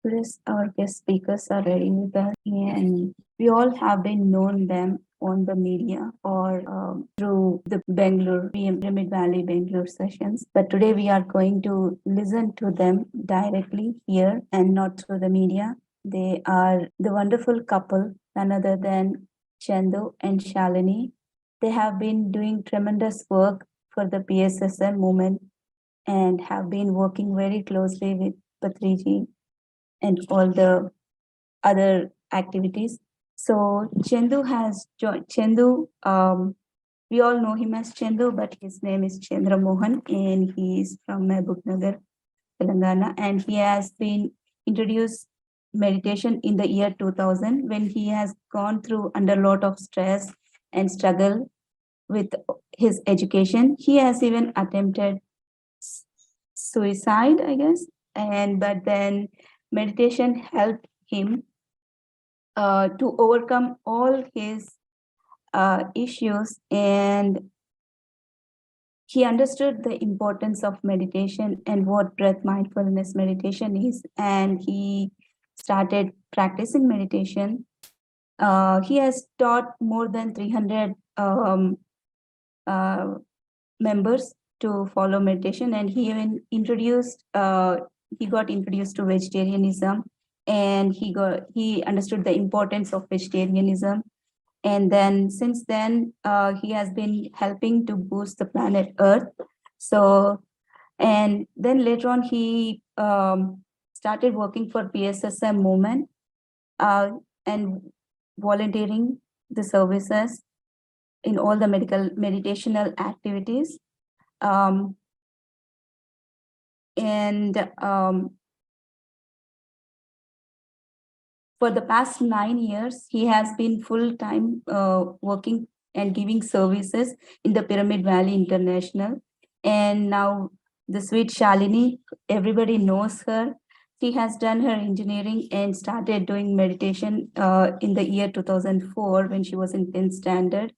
Today's our guest speakers are ready with us, and we all have been known them on the media or through the Bangalore Pyramid Valley Bangalore sessions. But today we are going to listen to them directly here and not through the media. They are the wonderful couple, none other than Chandu and Shalini. They have been doing tremendous work for the PSSM movement and have been working very closely with Patriji and all the other activities. So Chandu has joined. Chandu, we all know him as Chandu, but his name is Chandra Mohan, and he is from Mehboob Telangana, and he has been introduced meditation in the year 2000 when he has gone through under a lot of stress and struggle with his education. He has even attempted suicide, I guess, but then meditation helped him to overcome all his issues, and he understood the importance of meditation and what breath mindfulness meditation is, and he started practicing meditation. He has taught more than 300 members to follow meditation, and he even got introduced to vegetarianism, and he understood the importance of vegetarianism. And then since then, he has been helping to boost the planet Earth. So, and then later on, he started working for PSSM movement and volunteering the services in all the meditational activities. For the past 9 years, he has been full-time working and giving services in the Pyramid Valley International. And now the sweet Shalini, everybody knows her. She has done her engineering and started doing meditation in the year 2004 when she was in 10th standard.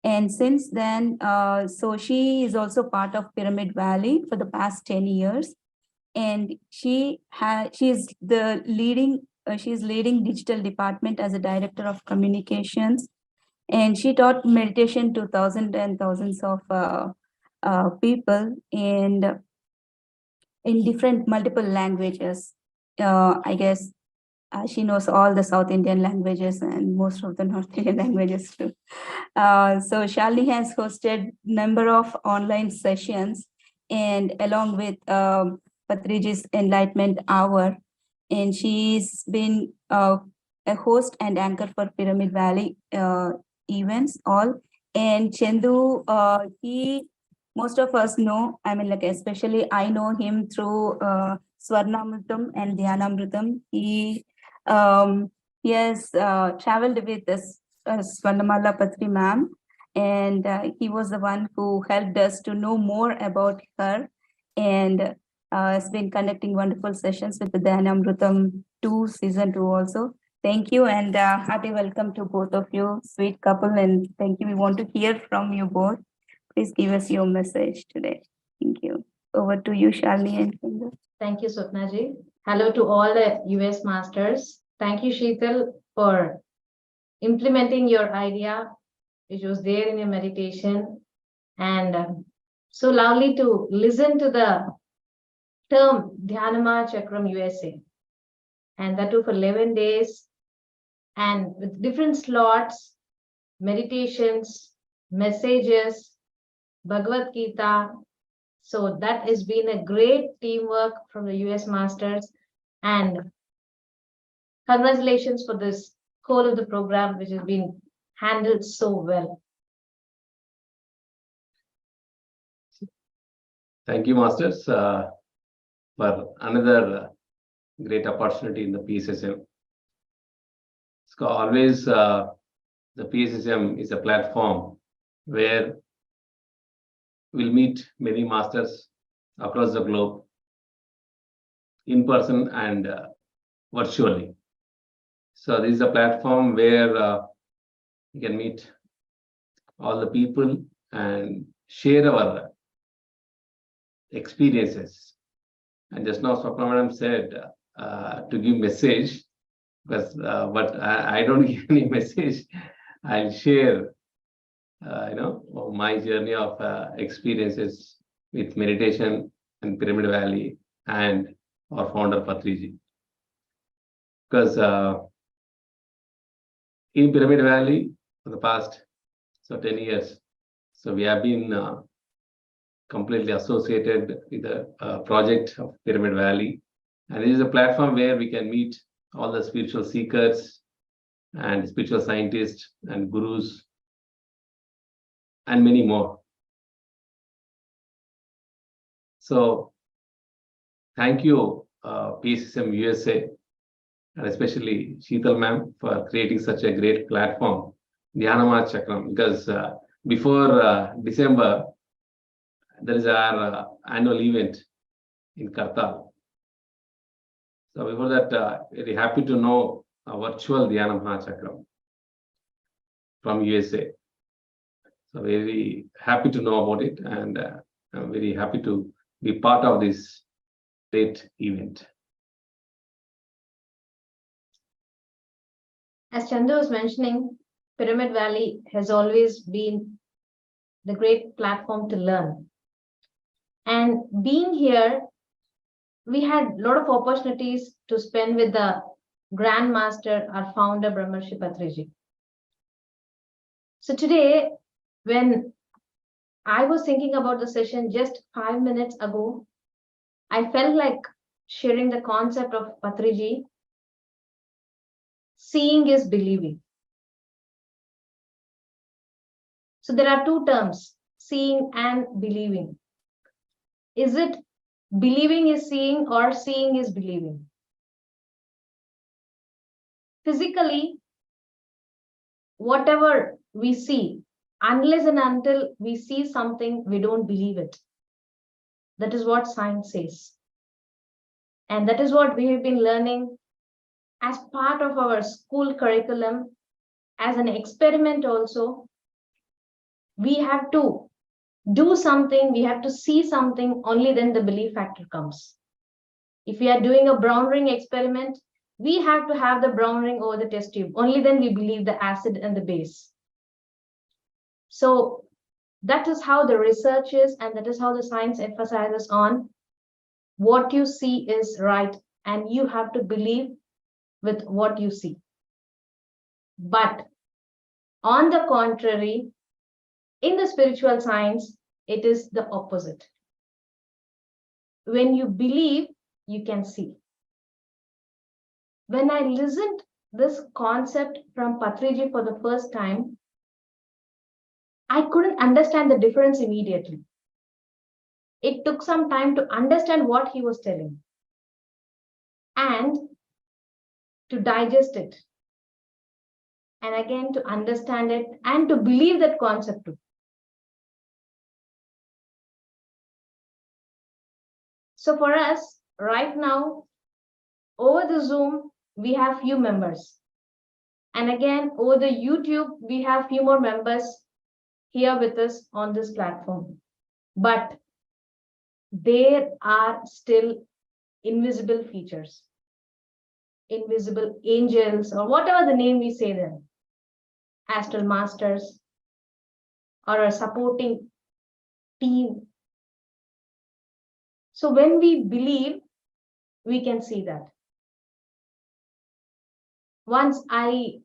And since then, so she is also part of Pyramid Valley for the past 10 years. And she's leading digital department as a director of communications, and she taught meditation to thousands and thousands of people, and in different multiple languages. I guess she knows all the South Indian languages and most of the North Indian languages too. So Shalini has hosted number of online sessions, and along with Patriji's Enlightenment Hour, and she's been a host and anchor for Pyramid Valley events all. And Chandu, most of us know, I mean, like, especially I know him through Swarnamrutam and Dhyanamrutam. He has traveled with this Swarnamala Patri ma'am, and he was the one who helped us to know more about her, and has been conducting wonderful sessions with the Dhyanamrutam 2 season 2 also. Thank you, and happy welcome to both of you, sweet couple, and thank you. We want to hear from you both. Please give us your message today. Thank you. Over to you, Shalini and Chandu. Thank you, Swapnaji. Hello to all the US masters. Thank you, Sheetal, for implementing your idea, which was there in your meditation. And so lovely to listen to the term Dhyanama Chakram USA. And that too for 11 days. And with different slots, meditations, messages, Bhagavad Gita. So that has been a great teamwork from the US Masters, and congratulations for this whole of the program, which has been handled so well. Thank you, Masters, for another great opportunity in the PSSM. So always, the PSSM is a platform where we'll meet many masters across the globe, in person and virtually. So this is a platform where we can meet all the people and share our experiences. And just now Swapna Madam said, to give message, because but I don't give any message. I'll share, my journey of experiences with meditation and Pyramid Valley and our founder Patriji. Because in Pyramid Valley for the past 10 years, so we have been completely associated with the project of Pyramid Valley, and this is a platform where we can meet all the spiritual seekers and spiritual scientists and gurus and many more. So thank you, PSSM USA, and especially Sheetal ma'am for creating such a great platform, Dhyanama Chakram, because before December, there is our annual event in Kartal. So before that, very happy to know a virtual Dhyanama Chakram from USA. So very happy to know about it, and I'm very happy to be part of this great event. As Chandu was mentioning, Pyramid Valley has always been the great platform to learn. And being here, we had a lot of opportunities to spend with the Grand Master, our founder, Brahmarshi Patriji. So today, when I was thinking about the session just 5 minutes ago, I felt like sharing the concept of Patriji. Seeing is believing. So there are two terms, seeing and believing. Is it believing is seeing or seeing is believing? Physically, whatever we see, unless and until we see something, we don't believe it. That is what science says. And that is what we have been learning as part of our school curriculum, as an experiment also. We have to do something, we have to see something, only then the belief factor comes. If we are doing a brown ring experiment, we have to have the brown ring over the test tube. Only then we believe the acid and the base. So that is how the research is, and that is how the science emphasizes on what you see is right, and you have to believe with what you see. But on the contrary, in the spiritual science, it is the opposite. When you believe, you can see. When I listened this concept from Patriji for the first time, I couldn't understand the difference immediately. It took some time to understand what he was telling and to digest it, and again to understand it and to believe that concept too. So for us right now, over the Zoom, we have few members. And again, over the YouTube, we have few more members here with us on this platform. But there are still invisible features, invisible angels, or whatever the name we say them, astral masters, or a supporting team. So when we believe, we can see that. Once I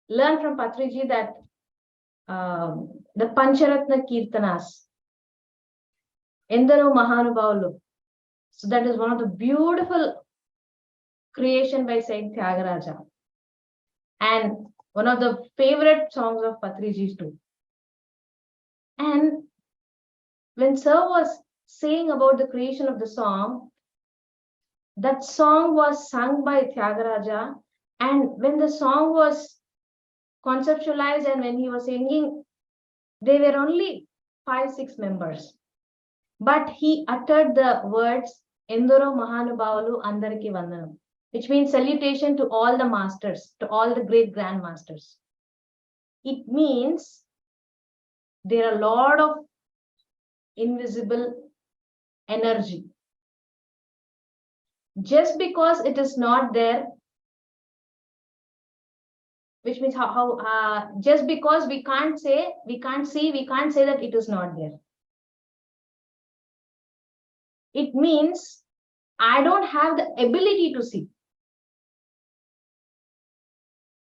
learned from Patriji that the Pancharatna Kirtanas, Endaro Mahanubhavulu, so that is one of the beautiful creation by Saint Tyagaraja, and one of the favorite songs of Patriji's too. And when Sir was saying about the creation of the song, that song was sung by Tyagaraja, and when the song was conceptualized and when he was singing, there were only 5-6 members. But he uttered the words, Endaro Mahanubhavalu Andariki Vandanam, which means salutation to all the masters, to all the great grandmasters. It means there are a lot of invisible energy. just because it is not there, which means just because we can't say that it is not there. It means I don't have the ability to see.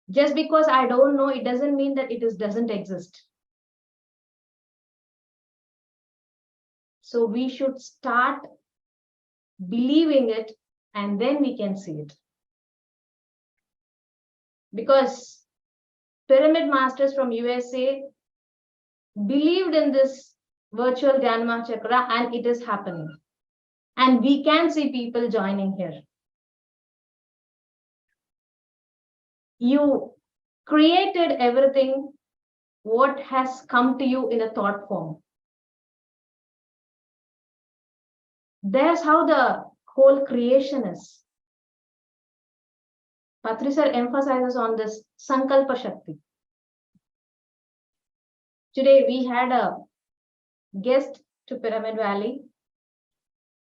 Just because I don't know, it doesn't mean that it doesn't exist. So we should start believing it, and then we can see it. Because pyramid masters from USA believed in this virtual Dhyana chakra, and it is happening. And we can see people joining here. You created everything what has come to you in a thought form. That's how the whole creation is. Patri sir emphasizes on this Sankalpa Shakti. Today we had a guest to Pyramid Valley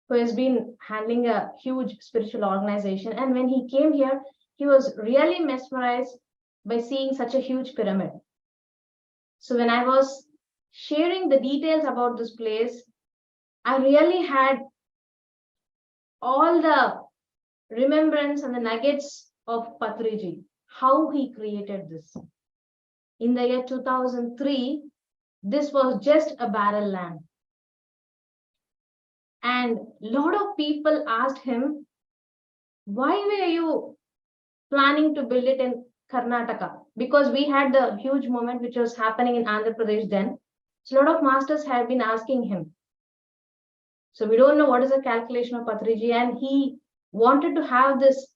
who has been handling a huge spiritual organization. And when he came here, he was really mesmerized by seeing such a huge pyramid. So when I was sharing the details about this place, I really had all the remembrance and the nuggets of Patriji, how he created this. In the year 2003, this was just a barren land. And a lot of people asked him, why were you planning to build it in Karnataka? Because we had the huge moment which was happening in Andhra Pradesh then. So a lot of masters had been asking him. So we don't know what is the calculation of Patriji, and he wanted to have this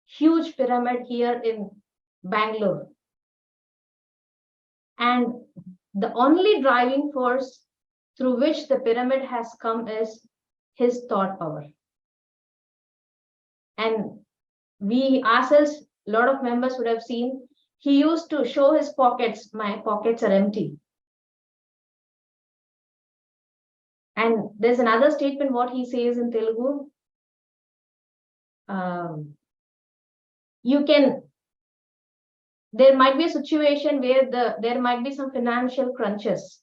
huge pyramid here in Bangalore. And the only driving force through which the pyramid has come is his thought power. And we ourselves, a lot of members would have seen, he used to show his pockets. My pockets are empty. And there's another statement, what he says in Telugu. There might be a situation where there might be some financial crunches,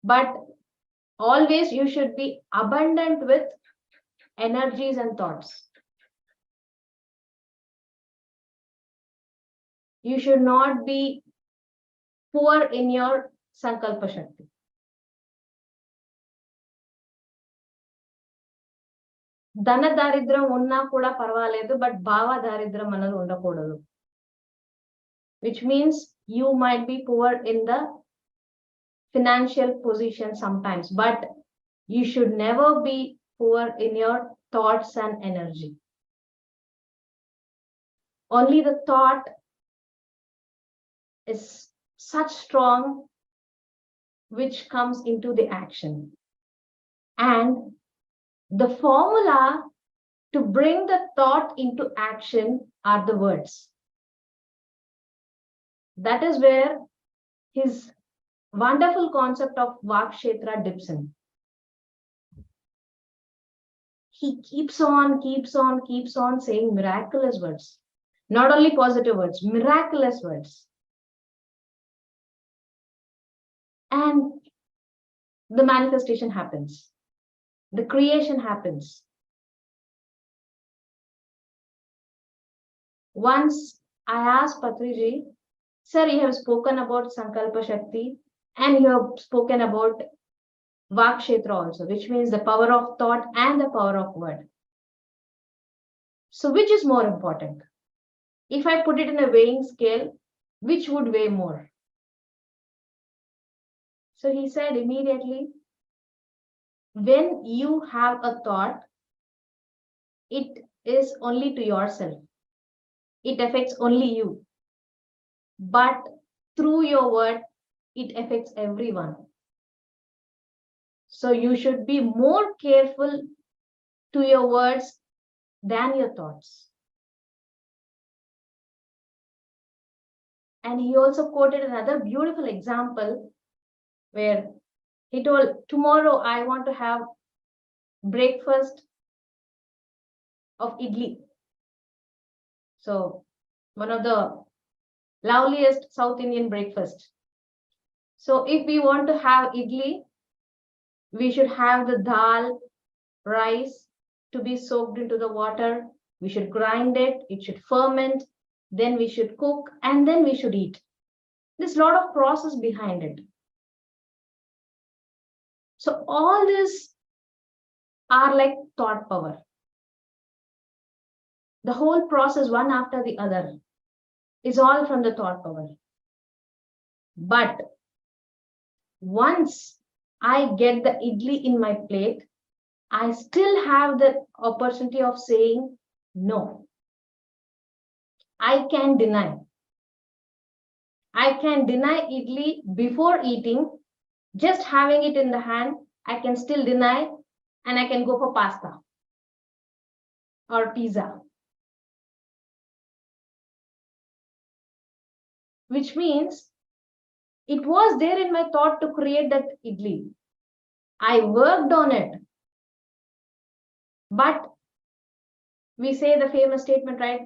but always you should be abundant with energies and thoughts. You should not be poor in your Sankalpa Shakti. ధన దారిద్రం ఉన్నా కూడా పర్వాలేదు, but భావ దారిద్రం అన్నది ఉండకూడదు. Which means you might be poor in the financial position sometimes, but you should never be poor in your thoughts and energy. Only the thought is such strong which comes into the action. And the formula to bring the thought into action are the words. That is where his wonderful concept of Vakshetra dips in. He keeps on saying miraculous words. Not only positive words, miraculous words. And the manifestation happens. The creation happens. Once I asked Patriji, sir, you have spoken about Sankalpa Shakti and you have spoken about Vakshetra also, which means the power of thought and the power of word. So which is more important? If I put it in a weighing scale, which would weigh more? So he said immediately, when you have a thought, it is only to yourself. It affects only you. But through your word, it affects everyone. So you should be more careful to your words than your thoughts. And he also quoted another beautiful example where he told, tomorrow I want to have breakfast of idli. So one of the loveliest South Indian breakfast. So if we want to have idli, we should have the dal, rice to be soaked into the water. We should grind it, it should ferment, then we should cook, and then we should eat. There's a lot of process behind it. So all this are like thought power. The whole process, one after the other, is all from the thought power. But once I get the idli in my plate, I still have the opportunity of saying no. I can deny. I can deny idli before eating. Just having it in the hand, I can still deny, and I can go for pasta or pizza. Which means it was there in my thought to create that idli. I worked on it. But we say the famous statement, right?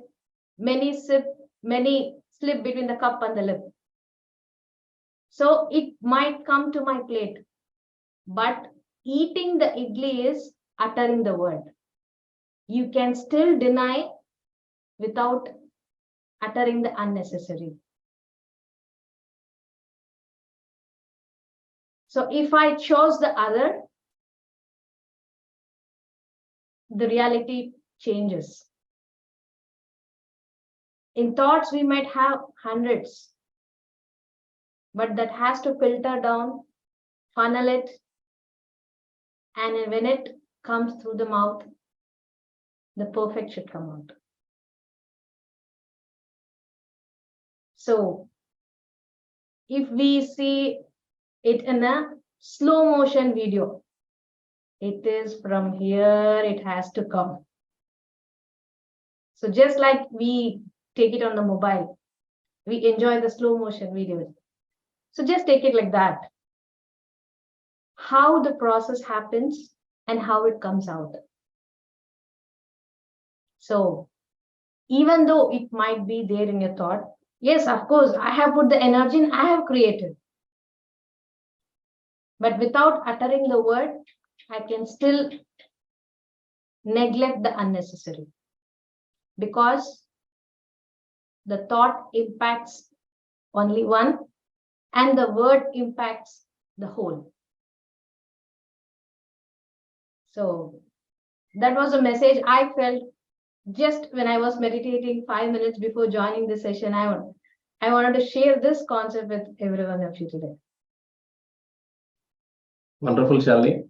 Many slip between the cup and the lip. So it might come to my plate, but eating the idli is uttering the word. You can still deny without uttering the unnecessary. So if I chose the other, the reality changes. In thoughts, we might have hundreds, but that has to filter down, funnel it, and when it comes through the mouth, the perfect should come out. So if we see it in a slow motion video, it is from here, it has to come. So just like we take it on the mobile, we enjoy the slow motion videos. So just take it like that. How the process happens and how it comes out. So even though it might be there in your thought, yes, of course, I have put the energy and I have created. But without uttering the word, I can still neglect the unnecessary. Because the thought impacts only one and the word impacts the whole. So that was a message I felt just when I was meditating 5 minutes before joining this session. I wanted to share this concept with every one of you today. Wonderful, Shalini.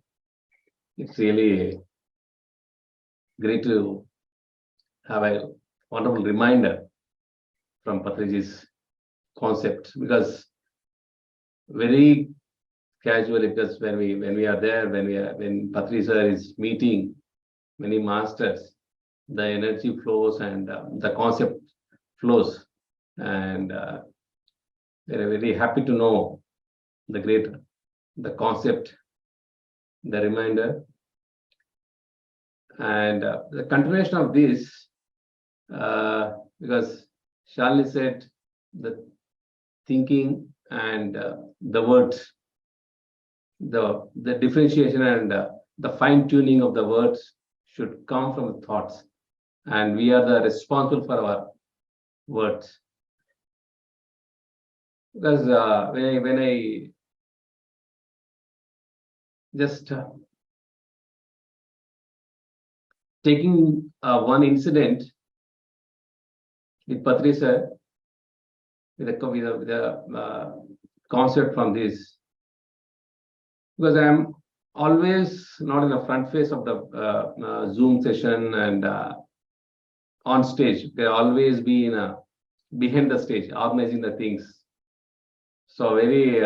It's really great to have a wonderful reminder from Patriji's concept, because very casually, because when we are there, when Patri sir is meeting many masters, the energy flows and the concept flows, and we're very happy to know the concept, the reminder, and the continuation of this, because Shalini said the thinking and the words, the differentiation and the fine tuning of the words should come from the thoughts, and we are the responsible for our words. Because when I just taking one incident with Patri sir, with the concept from this, because I am always not in the front face of the Zoom session and on stage. They always be in behind the stage, organizing the things. So very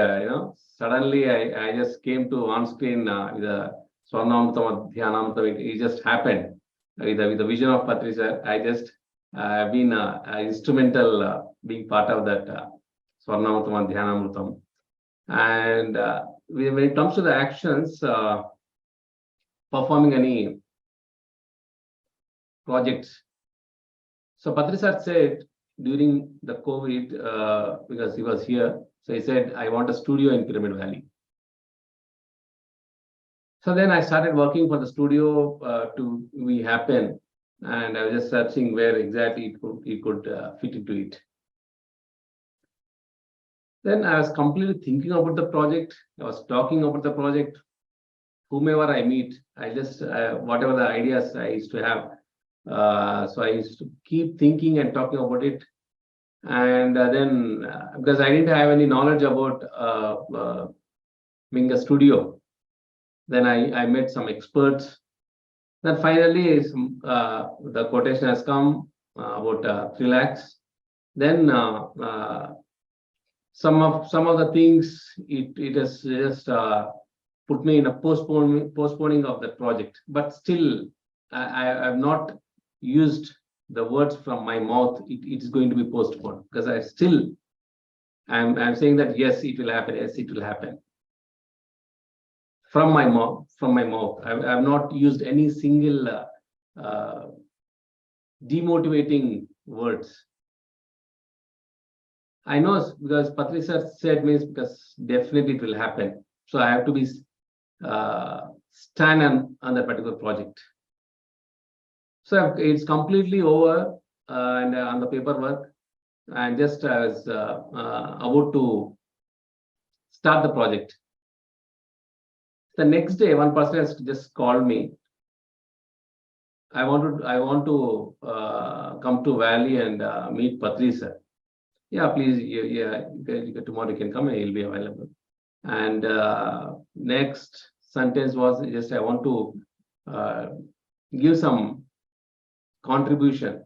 suddenly I just came to on screen with the Swarnamritam Dhyanamritam. It just happened with the vision of Patri sir. I just been instrumental being part of that Swarnamritam Dhyanamritam. And when it comes to the actions, performing any projects. So Patri sir said during the COVID, because he was here, so he said, I want a studio in Pyramid Valley. So then I started working for the studio to be happen, and I was just searching where exactly it could fit into it. Then I was completely thinking about the project. I was talking about the project. Whomever I meet, I just whatever the ideas I used to have. So I used to keep thinking and talking about it. And then because I didn't have any knowledge about being a studio, then I met some experts. Then finally, the quotation has come about 3 lakhs. Then some of the things it has just put me in a postponing of the project. But still, I have not used the words from my mouth. It is going to be postponed because I'm saying that yes, it will happen. Yes, it will happen. From my mouth, I have not used any single demotivating words. I know because Patri sir said means because definitely it will happen. So I have to be stand on that particular project. So it's completely over and on the paperwork, and just I was about to start the project. The next day, one person has just called me. I want to come to Valley and meet Patri sir. Yeah, please. Yeah, tomorrow you can come and he'll be available. And next sentence was just I want to give some contribution.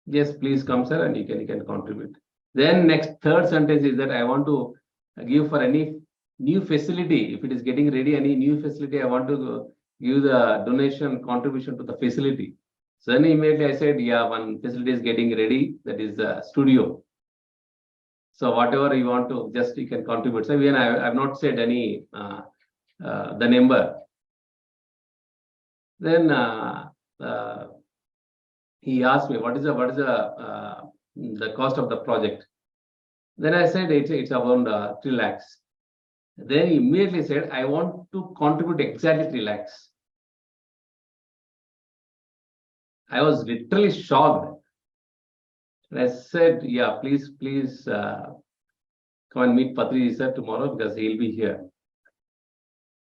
Yes, please come, sir, and you can contribute. Then third sentence is that I want to give for any new facility. If it is getting ready, any new facility, I want to give the donation contribution to the facility. So then immediately I said, yeah, one facility is getting ready. That is the studio. So whatever you want to, just you can contribute. So even I have not said any the number. Then he asked me what is the cost of the project. Then I said it's around 3 lakhs. Then he immediately said, I want to contribute exactly 3 lakhs. I was literally shocked. And I said, yeah, please come and meet Patri sir tomorrow because he'll be here.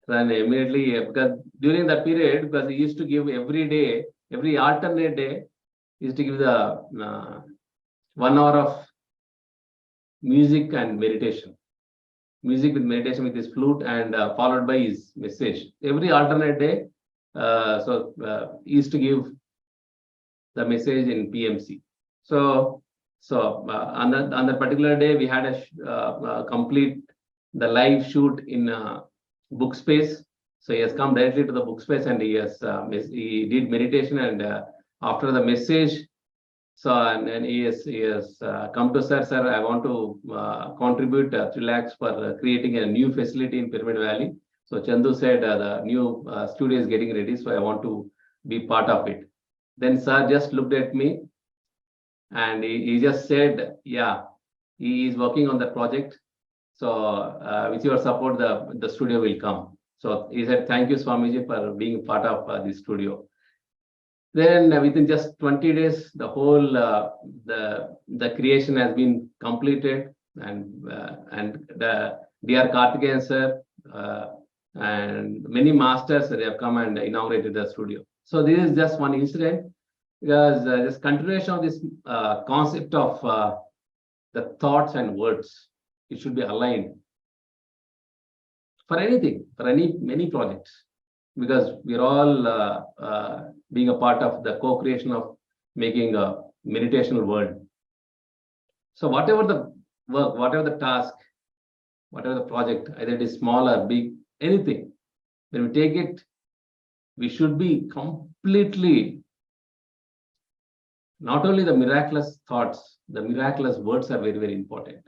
Then immediately, because during that period, because he used to give every day, every alternate day, he used to give the 1 hour of music and meditation. Music with meditation with his flute and followed by his message. Every alternate day, he used to give the message in PMC. So on that particular day, we had a complete the live shoot in book space. So he has come directly to the book space and he did meditation, and after the message, so and he has come to sir, I want to contribute 3 lakhs for creating a new facility in Pyramid Valley. So Chandu said the new studio is getting ready, so I want to be part of it. Then sir just looked at me and he just said, yeah, he is working on the project. So with your support, the studio will come. So he said, thank you, Swamiji, for being part of this studio. Then within just 20 days, the whole the creation has been completed, and the Dr. Karthikeyan sir and many masters, they have come and inaugurated the studio. So this is just one incident, because this continuation of this concept of the thoughts and words, it should be aligned for anything, for many projects, because we're all being a part of the co-creation of making a meditational world. So whatever the work, whatever the task, whatever the project, either it is small or big, anything, when we take it, we should be completely, not only the miraculous thoughts, the miraculous words are very, very important.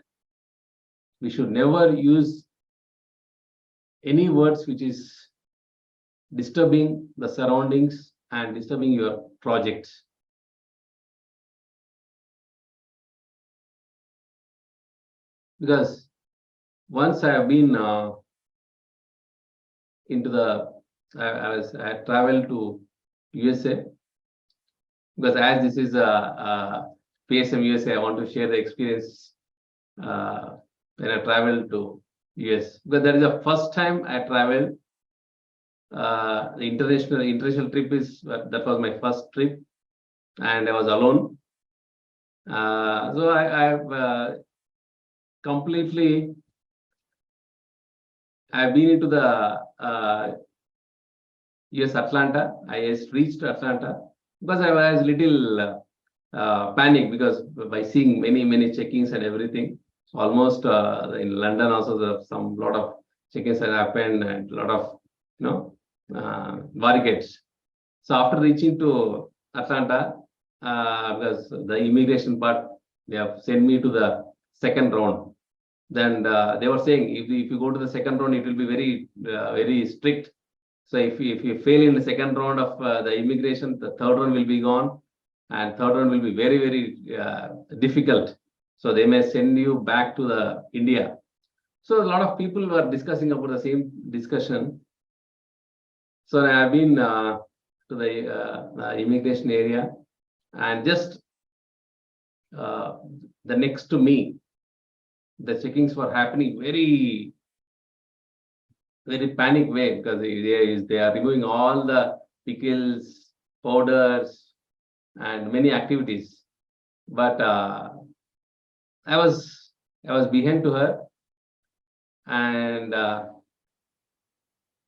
We should never use any words which is disturbing the surroundings and disturbing your project. Because once I have been into the, I traveled to USA, because as this is a PSM USA, I want to share the experience when I traveled to US, because that is the first time I traveled. The international trip is that was my first trip, and I was alone. So I've completely, I've been into the US Atlanta. I just reached Atlanta because I was little panic, because by seeing many check-ins and everything. Almost in London also some lot of check-ins had happened, and a lot of barricades. So after reaching to Atlanta, because the immigration part, they have sent me to the second round. Then they were saying if you go to the second round, it will be very strict. So if you fail in the second round of the immigration, the third round will be gone, and third round will be very difficult. So they may send you back to the India. So a lot of people were discussing about the same discussion. So I have been to the immigration area, and just the next to me, the checkings were happening very panic way, because they are removing all the pickles, powders, and many activities. But I was behind to her, and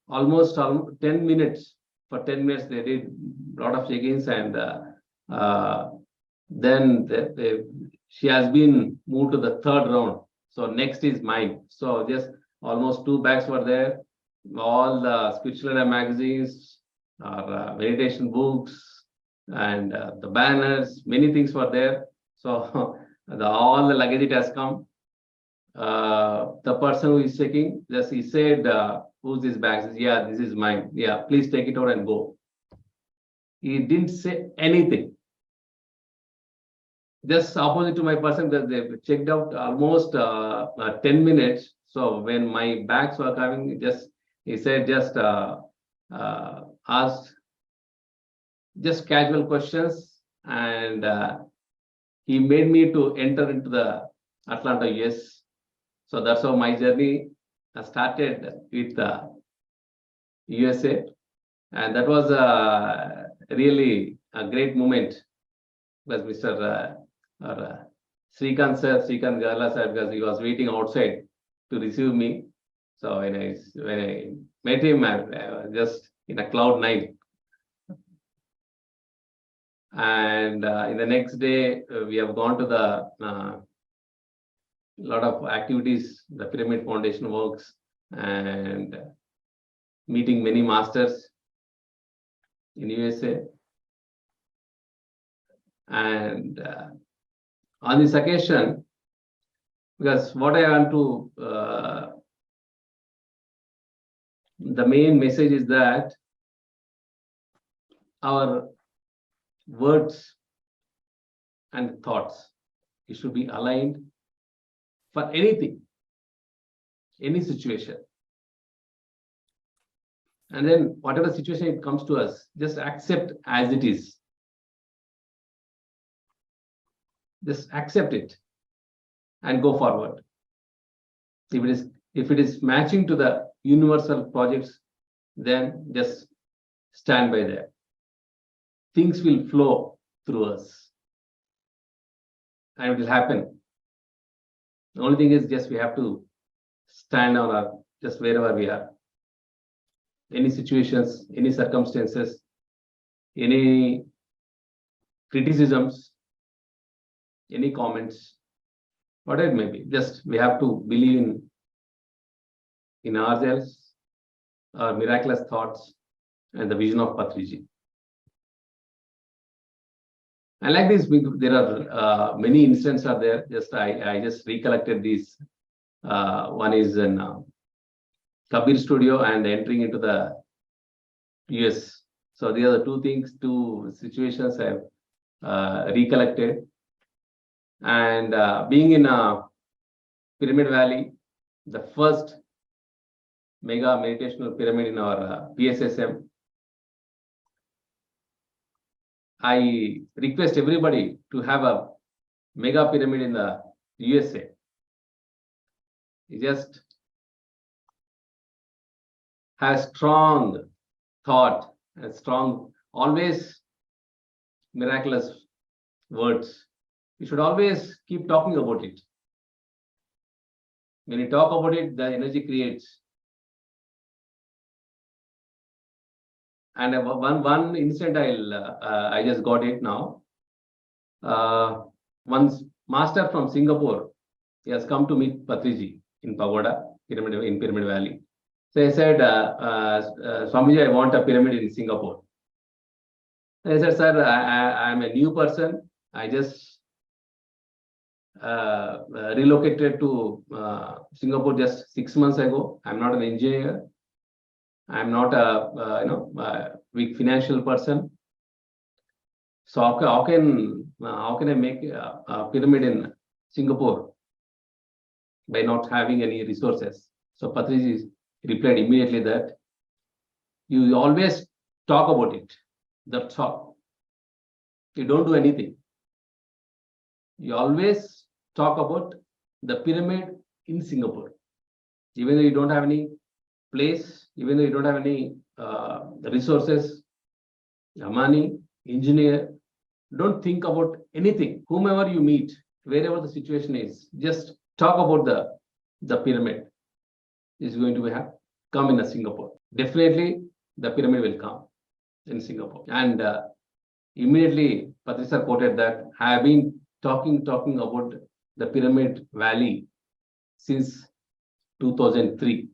almost 10 minutes. For 10 minutes, they did a lot of check-ins, and then she has been moved to the third round. So next is mine. So just almost 2 bags were there. All the spiritual magazines, meditation books, and the banners, many things were there. So all the luggage it has come. The person who is checking, just he said, who's this bag? Says, yeah, this is mine. Yeah, please take it out and go. He didn't say anything. Just opposite to my person, that they checked out almost 10 minutes. So when my bags were coming, he said, just asked just casual questions, and he made me to enter into the Atlanta, US. So that's how my journey started with USA, and that was really a great moment. Because Mr. Srikant Garla sir, because he was waiting outside to receive me. So when I met him, I was just in a cloud nine. And in the next day, we have gone to the lot of activities, the Pyramid Foundation works, and meeting many masters in USA. And on this occasion, because what I want to, the main message is that our words and thoughts, it should be aligned for anything, any situation. And then whatever situation it comes to us, just accept as it is. Just accept it and go forward. If it is matching to the universal projects, then just stand by there. Things will flow through us, and it will happen. The only thing is just we have to stand on our, just wherever we are. Any situations, any circumstances, any criticisms, any comments, whatever it may be, just we have to believe in ourselves, our miraculous thoughts, and the vision of Patriji. And like this, there are many instances are there. Just I just recollected these. One is in Kabir studio and entering into the US. So these are the two situations I've recollected. And being in Pyramid Valley, the first mega meditational pyramid in our PSSM, I request everybody to have a mega pyramid in the USA. You just have strong thought and strong, always miraculous words. You should always keep talking about it. When you talk about it, the energy creates. And one incident I just got it now. One master from Singapore, he has come to meet Patriji in Pagoda, in Pyramid Valley. So I said, Swamiji, I want a pyramid in Singapore. I said, sir, I'm a new person. I just relocated to Singapore just 6 months ago. I'm not an engineer. I'm not a weak financial person. So how can I make a pyramid in Singapore by not having any resources? So Patriji replied immediately that you always talk about it. That's all. You don't do anything. You always talk about the pyramid in Singapore. Even though you don't have any place, even though you don't have any resources, money, engineer, don't think about anything. Whomever you meet, wherever the situation is, just talk about the pyramid is going to come in Singapore. Definitely, the pyramid will come in Singapore. And immediately, Patricia quoted that I have been talking about the Pyramid Valley since 2003.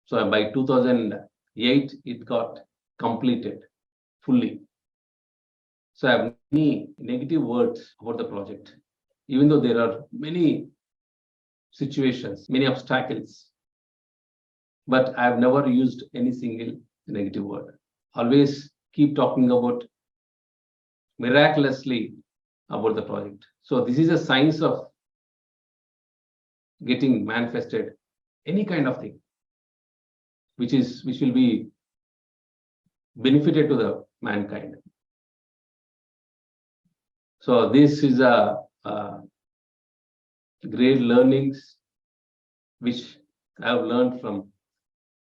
So by 2008, it got completed fully. So I have many negative words about the project, even though there are many situations, many obstacles, but I have never used any single negative word. Always keep talking about miraculously about the project. So this is a science of getting manifested any kind of thing, which will be benefited to the mankind. So this is a great learnings which I have learned from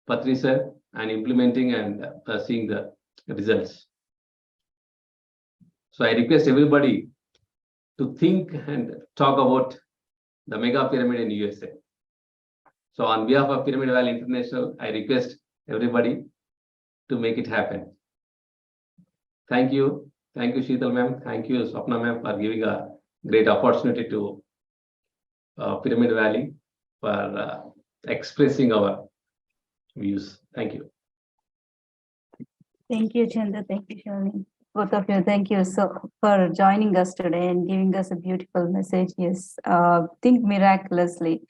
Patricia and implementing and seeing the results. So I request everybody to think and talk about the mega pyramid in USA. So on behalf of Pyramid Valley International, I request everybody to make it happen. Thank you. Thank you, Sheetal ma'am. Thank you, Swapna ma'am, for giving a great opportunity to Pyramid Valley for expressing our views. Thank you. Thank you, Chandu. Thank you, Shalini. Both of you, thank you so for joining us today and giving us a beautiful message. Yes, think miraculously.